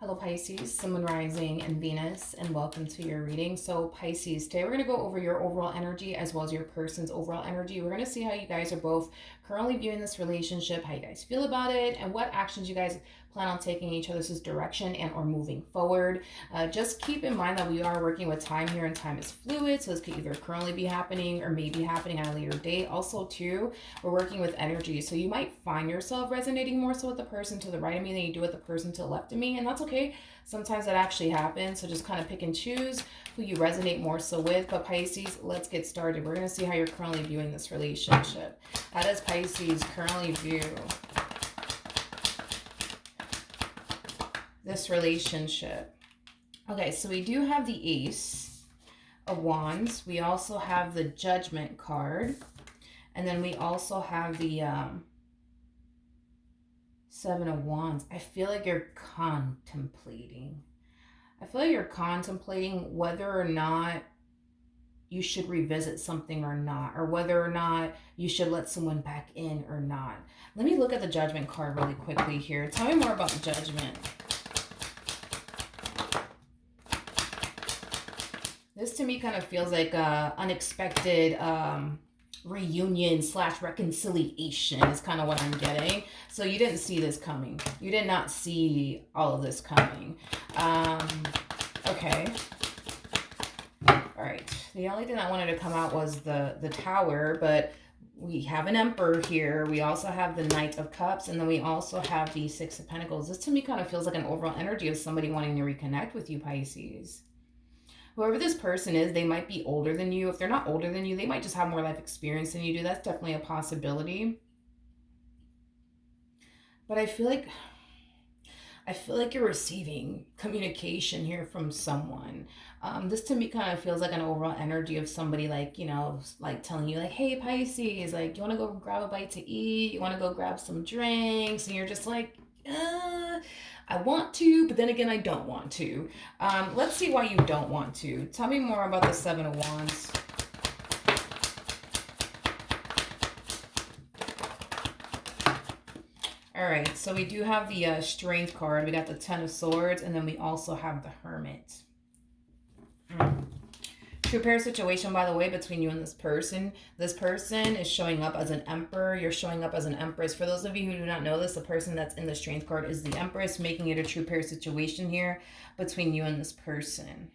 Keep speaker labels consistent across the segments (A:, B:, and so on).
A: Hello Pisces, Sun, Moon, Rising, and Venus, and welcome to your reading. So Pisces, today we're going to go over your overall energy as well as your person's overall energy. We're going to see how you guys are both currently viewing this relationship, how you guys feel about it, and what actions you guys plan on taking in each other's direction and or moving forward. Just keep in mind that we are working with time here, and time is fluid, so this could either currently be happening or may be happening at a later date. Also too, we're working with energy, so you might find yourself resonating more so with the person to the right of me than you do with the person to the left of me, and that's okay. Sometimes that actually happens, so just kind of pick and choose who you resonate more so with. But Pisces, let's get started. We're going to see how you're currently viewing this relationship. How does Pisces currently view this relationship? Okay, so we do have the Ace of Wands. We also have the Judgment card. And then we also have the Seven of Wands. I feel like you're contemplating. I feel like you're contemplating whether or not you should revisit something or not, or whether or not you should let someone back in or not. Let me look at the Judgment card really quickly here. Tell me more about the Judgment. This to me kind of feels like a unexpected reunion / reconciliation is kind of what I'm getting. So you didn't see this coming. You did not see all of this coming. Okay. All right. The only thing that wanted to come out was the Tower, but we have an Emperor here. We also have the Knight of Cups, and then we also have the Six of Pentacles. This to me kind of feels like an overall energy of somebody wanting to reconnect with you, Pisces. Whoever this person is, they might be older than you. If they're not older than you, they might just have more life experience than you do. That's definitely a possibility. But I feel like you're receiving communication here from someone. This to me kind of feels like an overall energy of somebody like, you know, like telling you like, hey Pisces, like, you want to go grab a bite to eat? You want to go grab some drinks? And you're just like, I want to, but then again, I don't want to. Let's see why you don't want to. Tell me more about the Seven of Wands. All right, so we do have the Strength card. We got the Ten of Swords, and then we also have the Hermit. True pair situation, by the way, between you and this person. This person is showing up as an Emperor. You're showing up as an Empress. For those of you who do not know this, the person that's in the Strength card is the Empress, making it a true pair situation here between you and this person.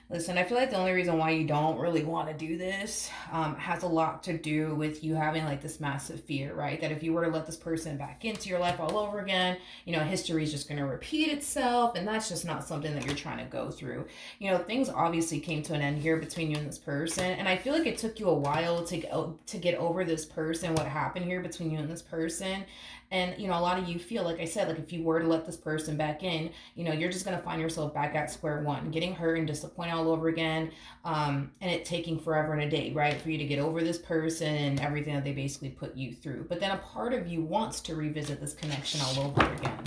A: Listen, I feel like the only reason why you don't really want to do this has a lot to do with you having like this massive fear, right? That if you were to let this person back into your life all over again, you know, history is just going to repeat itself. And that's just not something that you're trying to go through. You know, things obviously came to an end here between you and this person. And I feel like it took you a while to get over this person, what happened here between you and this person. And, you know, a lot of you feel, like I said, like if you were to let this person back in, you know, you're just going to find yourself back at square one, getting hurt and disappointed all over again, and it taking forever and a day, right, for you to get over this person and everything that they basically put you through. But then a part of you wants to revisit this connection all over again.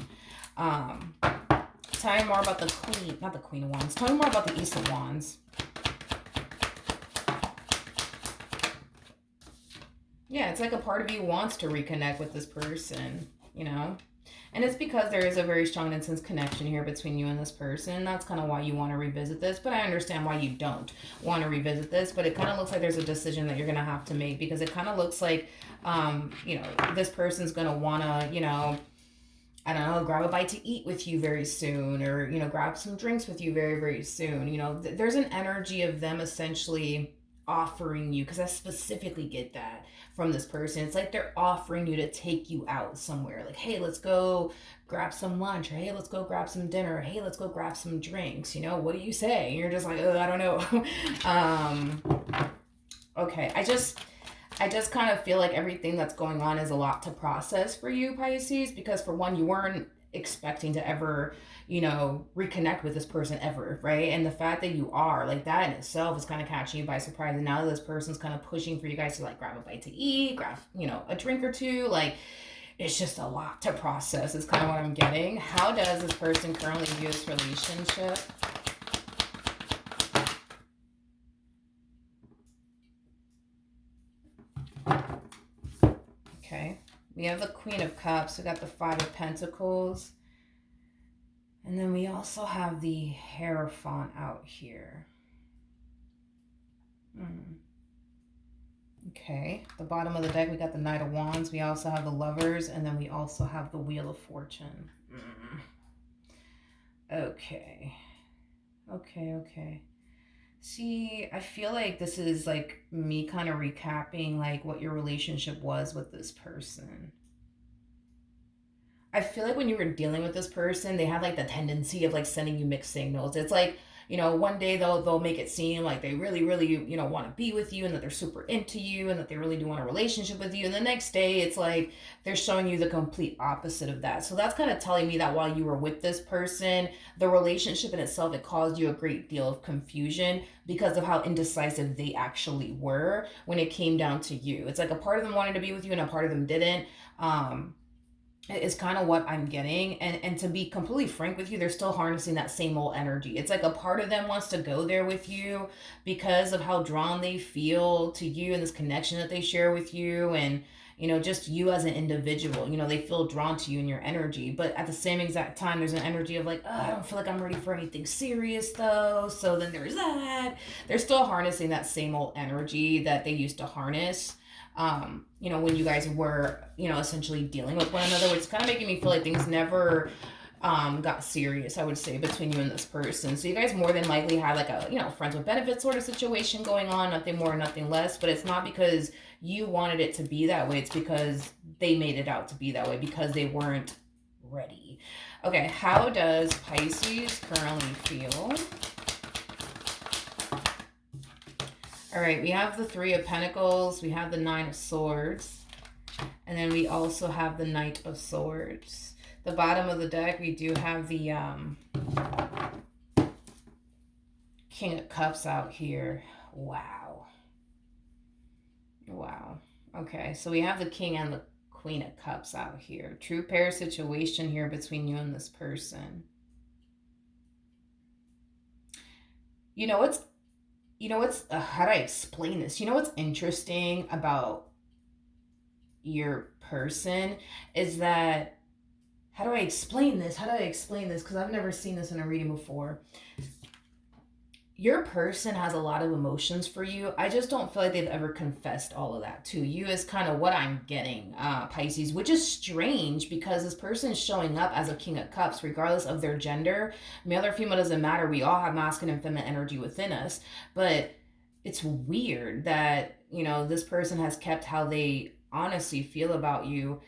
A: Tell me more about the Queen, not the Queen of Wands. Tell me more about the Ace of Wands. Yeah, it's like a part of you wants to reconnect with this person, you know? And it's because there is a very strong and intense connection here between you and this person. That's kind of why you want to revisit this. But I understand why you don't want to revisit this. But it kind of looks like there's a decision that you're going to have to make. Because it kind of looks like, you know, this person's going to want to, you know, I don't know, grab a bite to eat with you very soon. Or, you know, grab some drinks with you very, very soon. You know, there's an energy of them essentially offering you, because I specifically get that from this person. It's like they're offering you to take you out somewhere, like, hey, let's go grab some lunch, or hey, let's go grab some dinner, or hey, let's go grab some drinks, you know, what do you say? And you're just like, oh, I don't know. Okay, I just kind of feel like everything that's going on is a lot to process for you, Pisces, because for one, you weren't expecting to ever, you know, reconnect with this person ever, right? And the fact that you are, like, that in itself is kind of catching you by surprise. And now that this person's kind of pushing for you guys to like grab a bite to eat, grab, you know, a drink or two, like, it's just a lot to process is kind of what I'm getting. How does this person currently view this relationship? Okay, We have the Queen of Cups. We got the Five of Pentacles. And then we also have the Hierophant out here. Okay, the bottom of the deck, we got the Knight of Wands. We also have the Lovers, and then we also have the Wheel of Fortune. Okay. See, I feel like this is like me kind of recapping like what your relationship was with this person. I feel like when you were dealing with this person, they had like the tendency of like sending you mixed signals. It's like, you know, one day they'll make it seem like they really, you know, want to be with you and that they're super into you and that they really do want a relationship with you. And the next day it's like they're showing you the complete opposite of that. So that's kind of telling me that while you were with this person, the relationship in itself, it caused you a great deal of confusion because of how indecisive they actually were when it came down to you. It's like a part of them wanted to be with you and a part of them didn't. Is kind of what I'm getting. And to be completely frank with you, they're still harnessing that same old energy. It's like a part of them wants to go there with you because of how drawn they feel to you and this connection that they share with you. And, you know, just you as an individual, you know, they feel drawn to you and your energy. But at the same exact time, there's an energy of like, oh, I don't feel like I'm ready for anything serious though. So then there's that. They're still harnessing that same old energy that they used to harness. You know, when you guys were, you know, essentially dealing with one another, which is kind of making me feel like things never got serious, I would say, between you and this person. So you guys more than likely had like a, you know, friends with benefits sort of situation going on, nothing more, nothing less. But it's not because you wanted it to be that way. It's because they made it out to be that way because they weren't ready. Okay, how does Pisces currently feel? All right, we have the Three of Pentacles, we have the Nine of Swords, and then we also have the Knight of Swords. The bottom of the deck, we do have the King of Cups out here. Wow. Okay, so we have the King and the Queen of Cups out here. True pair situation here between you and this person. You know what's how do I explain this? You know what's interesting about your person is that, how do I explain this? Because I've never seen this in a reading before. Your person has a lot of emotions for you. I just don't feel like they've ever confessed all of that to you is kind of what I'm getting, Pisces, which is strange because this person is showing up as a King of Cups, regardless of their gender. Male or female doesn't matter. We all have masculine and feminine energy within us. But it's weird that, you know, this person has kept how they honestly feel about you,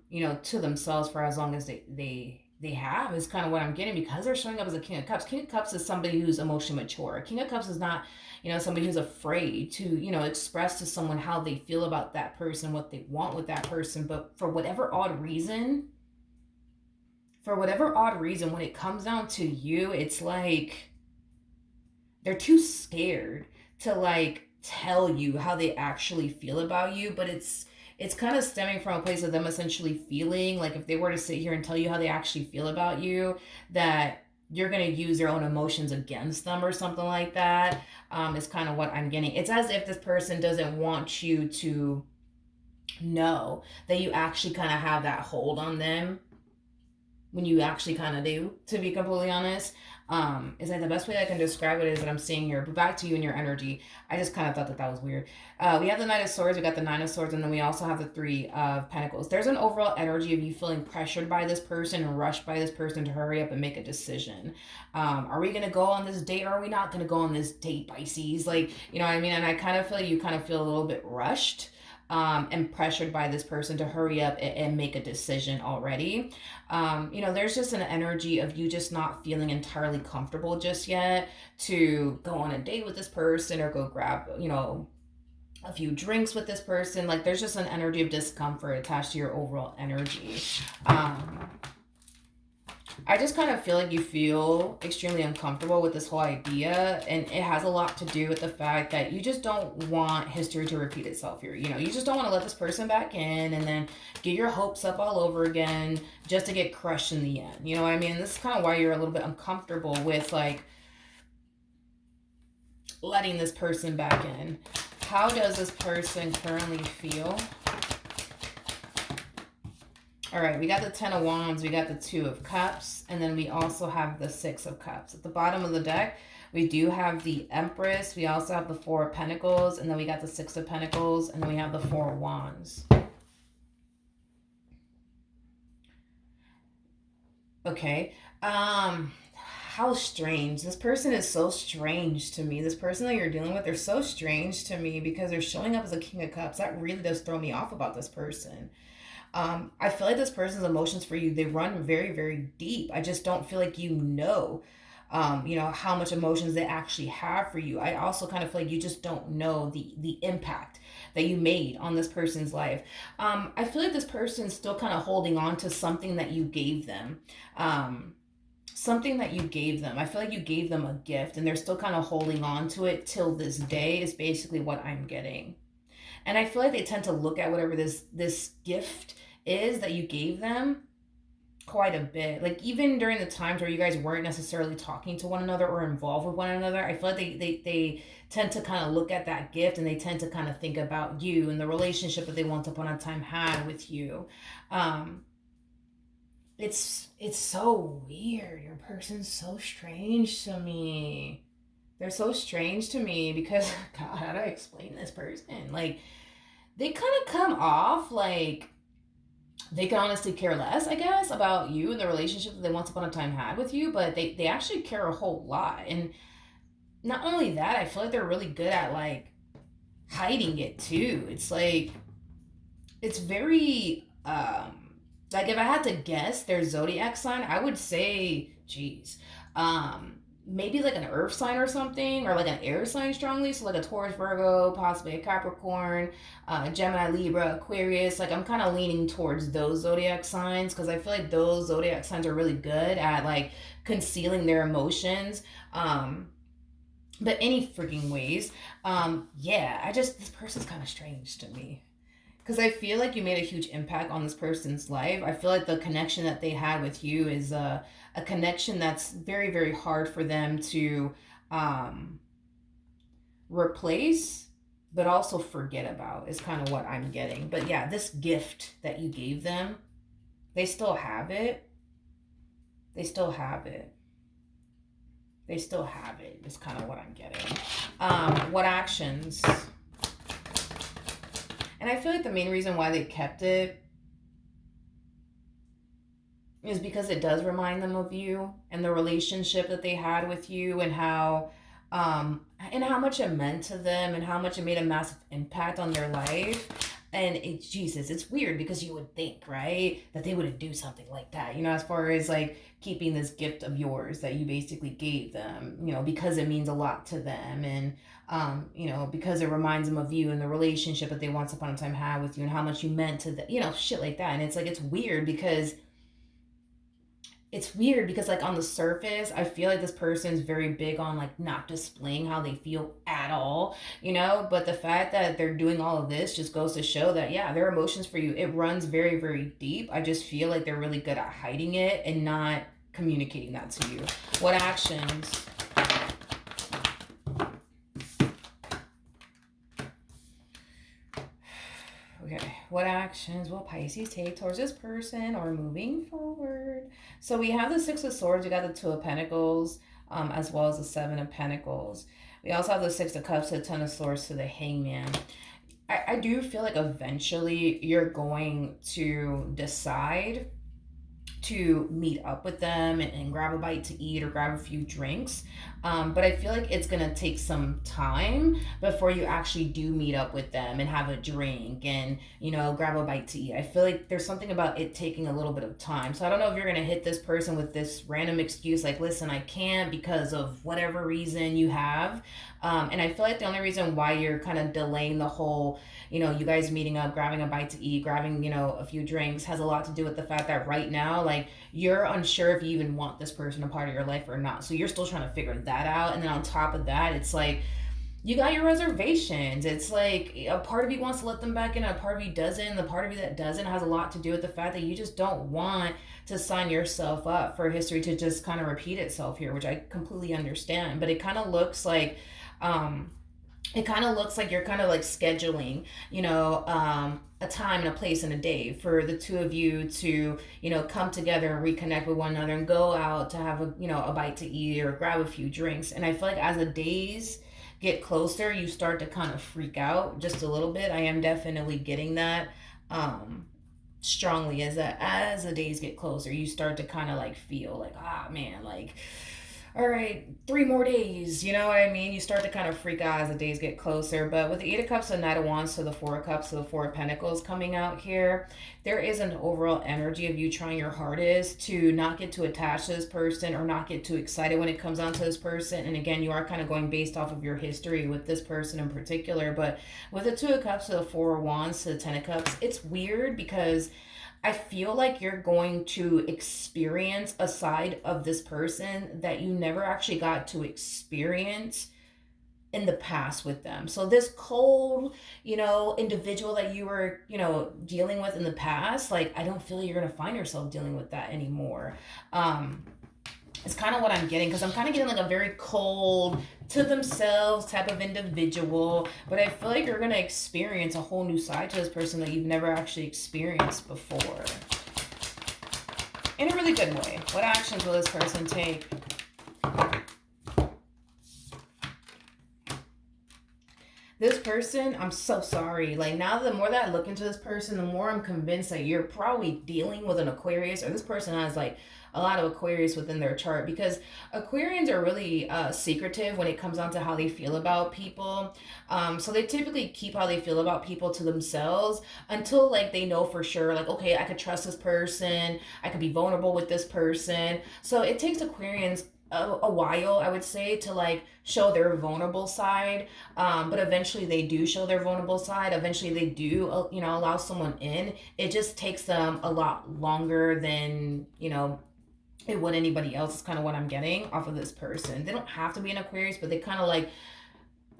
A: you know, to themselves for as long as they have, is kind of what I'm getting, because they're showing up as a King of Cups. King of Cups is somebody who's emotionally mature. King of Cups is not, you know, somebody who's afraid to, you know, express to someone how they feel about that person, what they want with that person. But for whatever odd reason, when it comes down to you, it's like they're too scared to like tell you how they actually feel about you. But it's kind of stemming from a place of them essentially feeling like if they were to sit here and tell you how they actually feel about you, that you're going to use their own emotions against them or something like that, is kind of what I'm getting. It's as if this person doesn't want you to know that you actually kind of have that hold on them when you actually kind of do, to be completely honest. Is like the best way I can describe it is that I'm seeing here. But back to you and your energy. I just kind of thought that was weird. We have the Knight of Swords, we got the Nine of Swords, and then we also have the Three of Pentacles. There's an overall energy of you feeling pressured by this person and rushed by this person to hurry up and make a decision. Are we going to go on this date or are we not going to go on this date, Pisces? Like, you know what I mean? And I kind of feel like you kind of feel a little bit rushed. And pressured by this person to hurry up and make a decision already. You know, there's just an energy of you just not feeling entirely comfortable just yet to go on a date with this person or go grab, you know, a few drinks with this person. Like there's just an energy of discomfort attached to your overall energy. I just kind of feel like you feel extremely uncomfortable with this whole idea, and it has a lot to do with the fact that you just don't want history to repeat itself here. You know, you just don't want to let this person back in and then get your hopes up all over again just to get crushed in the end. You know what I mean? This is kind of why you're a little bit uncomfortable with like letting this person back in. How does this person currently feel? All right, we got the Ten of Wands, we got the Two of Cups, and then we also have the Six of Cups. At the bottom of the deck, we do have the Empress, we also have the Four of Pentacles, and then we got the Six of Pentacles, and then we have the Four of Wands. Okay. How strange. This person is so strange to me. This person that you're dealing with, they're so strange to me because they're showing up as a King of Cups. That really does throw me off about this person. I feel like this person's emotions for you, they run very, very deep. I just don't feel like how much emotions they actually have for you. I also kind of feel like you just don't know the impact that you made on this person's life. I feel like this person's still kind of holding on to something that you gave them. Something that you gave them. I feel like you gave them a gift and they're still kind of holding on to it till this day is basically what I'm getting. And I feel like they tend to look at whatever this gift is that you gave them quite a bit. Like even during the times where you guys weren't necessarily talking to one another or involved with one another, I feel like they tend to kind of look at that gift and they tend to kind of think about you and the relationship that they once upon a time had with you. It's so weird. Your person's so strange to me. They're so strange to me because God, how do I explain this person? Like they kind of come off like they can honestly care less, I guess, about you and the relationship that they once upon a time had with you, but they actually care a whole lot. And not only that, I feel like they're really good at like hiding it too. It's like it's very like if I had to guess their zodiac sign, I would say, geez, maybe like an earth sign or something, or like an air sign strongly. So like a Taurus, Virgo, possibly a Capricorn, Gemini, Libra, Aquarius. Like I'm kind of leaning towards those zodiac signs because I feel like those zodiac signs are really good at like concealing their emotions. But any freaking ways, this person's kind of strange to me because I feel like you made a huge impact on this person's life. I feel like the connection that they had with you is a connection that's very, very hard for them to replace, but also forget about is kind of what I'm getting. But yeah, this gift that you gave them, they still have it. They still have it. They still have it is kind of what I'm getting. What actions? And I feel like the main reason why they kept it is because it does remind them of you and the relationship that they had with you and how much it meant to them and how much it made a massive impact on their life. And it's weird because you would think, right, that they wouldn't do something like that, as far as like keeping this gift of yours that you basically gave them, because it means a lot to them. And, because it reminds them of you and the relationship that they once upon a time had with you and how much you meant to them, shit like that. And it's like, it's weird because like on the surface, I feel like this person is very big on like not displaying how they feel at all, but the fact that they're doing all of this just goes to show that, yeah, their emotions for you, it runs very, very deep. I just feel like they're really good at hiding it and not communicating that to you. What actions? Okay, what actions will Pisces take towards this person or moving forward? So we have the Six of Swords, we got the Two of Pentacles, as well as the Seven of Pentacles. We also have the Six of Cups, the Ten of Swords to the Hangman. I do feel like eventually you're going to decide to meet up with them and grab a bite to eat or grab a few drinks. But I feel like it's going to take some time before you actually do meet up with them and have a drink and, grab a bite to eat. I feel like there's something about it taking a little bit of time. So I don't know if you're going to hit this person with this random excuse like, listen, I can't because of whatever reason you have. And I feel like the only reason why you're kind of delaying the whole, you guys meeting up, grabbing a bite to eat, grabbing, a few drinks has a lot to do with the fact that right now, like, you're unsure if you even want this person a part of your life or not. So you're still trying to figure that out. And then on top of that, it's like, you got your reservations. It's like a part of you wants to let them back in, a part of you doesn't. The part of you that doesn't has a lot to do with the fact that you just don't want to sign yourself up for history to just kind of repeat itself here, which I completely understand. But it kind of looks like it kind of looks like you're kind of like scheduling, a time and a place and a day for the two of you to, come together and reconnect with one another and go out to have a bite to eat or grab a few drinks. And I feel like as the days get closer, you start to kind of freak out just a little bit. I am definitely getting that. Strongly, as the days get closer, you start to kind of like feel like, ah man, like, all right, 3 more days. You know what I mean? You start to kind of freak out as the days get closer. But with the Eight of Cups and Knight of Wands to the Four of Cups to the Four of Pentacles coming out here, there is an overall energy of you trying your hardest to not get too attached to this person or not get too excited when it comes down to this person. And again, you are kind of going based off of your history with this person in particular. But with the Two of Cups to the Four of Wands to the Ten of Cups, it's weird because I feel like you're going to experience a side of this person that you never actually got to experience in the past with them. So this cold, individual that you were, dealing with in the past, like I don't feel like you're going to find yourself dealing with that anymore. It's kind of what I'm getting, because I'm kind of getting like a very cold, to themselves type of individual, but I feel like you're going to experience a whole new side to this person that you've never actually experienced before. In a really good way. What actions will this person take? This person, I'm so sorry. Like now, the more that I look into this person, the more I'm convinced that you're probably dealing with an Aquarius, or this person has like a lot of Aquarius within their chart, because Aquarians are really secretive when it comes down to how they feel about people. So they typically keep how they feel about people to themselves until like they know for sure, like, okay, I could trust this person. I could be vulnerable with this person. So it takes Aquarians a while, I would say, to like show their vulnerable side, but eventually they do show their vulnerable side. Eventually they do allow someone in. It just takes them a lot longer than it would anybody else. Is kind of what I'm getting off of this person. They don't have to be an Aquarius, but they kind of like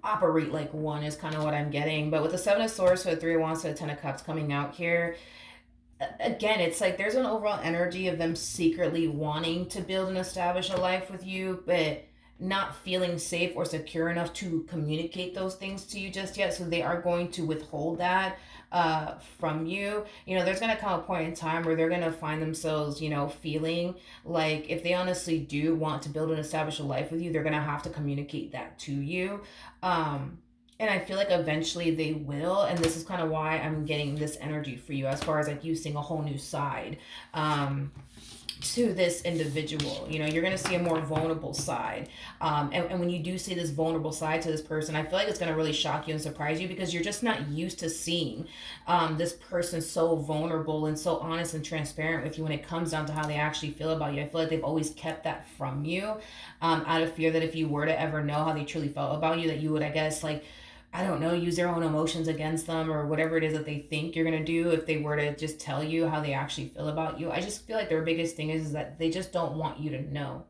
A: operate like one, is kind of what I'm getting. But with the Seven of Swords to the Three of Wands to the Ten of Cups coming out here, again, it's like there's an overall energy of them secretly wanting to build and establish a life with you, but not feeling safe or secure enough to communicate those things to you just yet. So they are going to withhold that from you. There's going to come a point in time where they're going to find themselves, feeling like if they honestly do want to build and establish a life with you, they're going to have to communicate that to you. And I feel like eventually they will. And this is kind of why I'm getting this energy for you, as far as like you seeing a whole new side to this individual. You're going to see a more vulnerable side. And when you do see this vulnerable side to this person, I feel like it's going to really shock you and surprise you, because you're just not used to seeing this person so vulnerable and so honest and transparent with you when it comes down to how they actually feel about you. I feel like they've always kept that from you out of fear that if you were to ever know how they truly felt about you, that you would, I guess, like, I don't know, use their own emotions against them, or whatever it is that they think you're going to do if they were to just tell you how they actually feel about you. I just feel like their biggest thing is that they just don't want you to know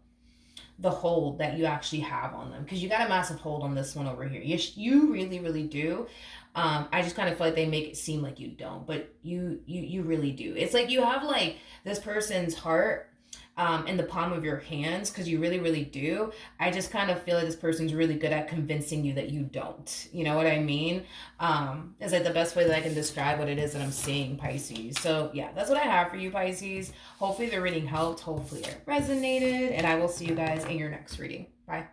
A: the hold that you actually have on them, because you got a massive hold on this one over here. You really, really do. I just kind of feel like they make it seem like you don't, but you really do. It's like you have like this person's heart in the palm of your hands, because you really, really do. I just kind of feel like this person's really good at convincing you that you don't. You know what I mean? It's like the best way that I can describe what it is that I'm seeing, Pisces. So yeah, that's what I have for you, Pisces. Hopefully the reading helped. Hopefully it resonated. And I will see you guys in your next reading. Bye.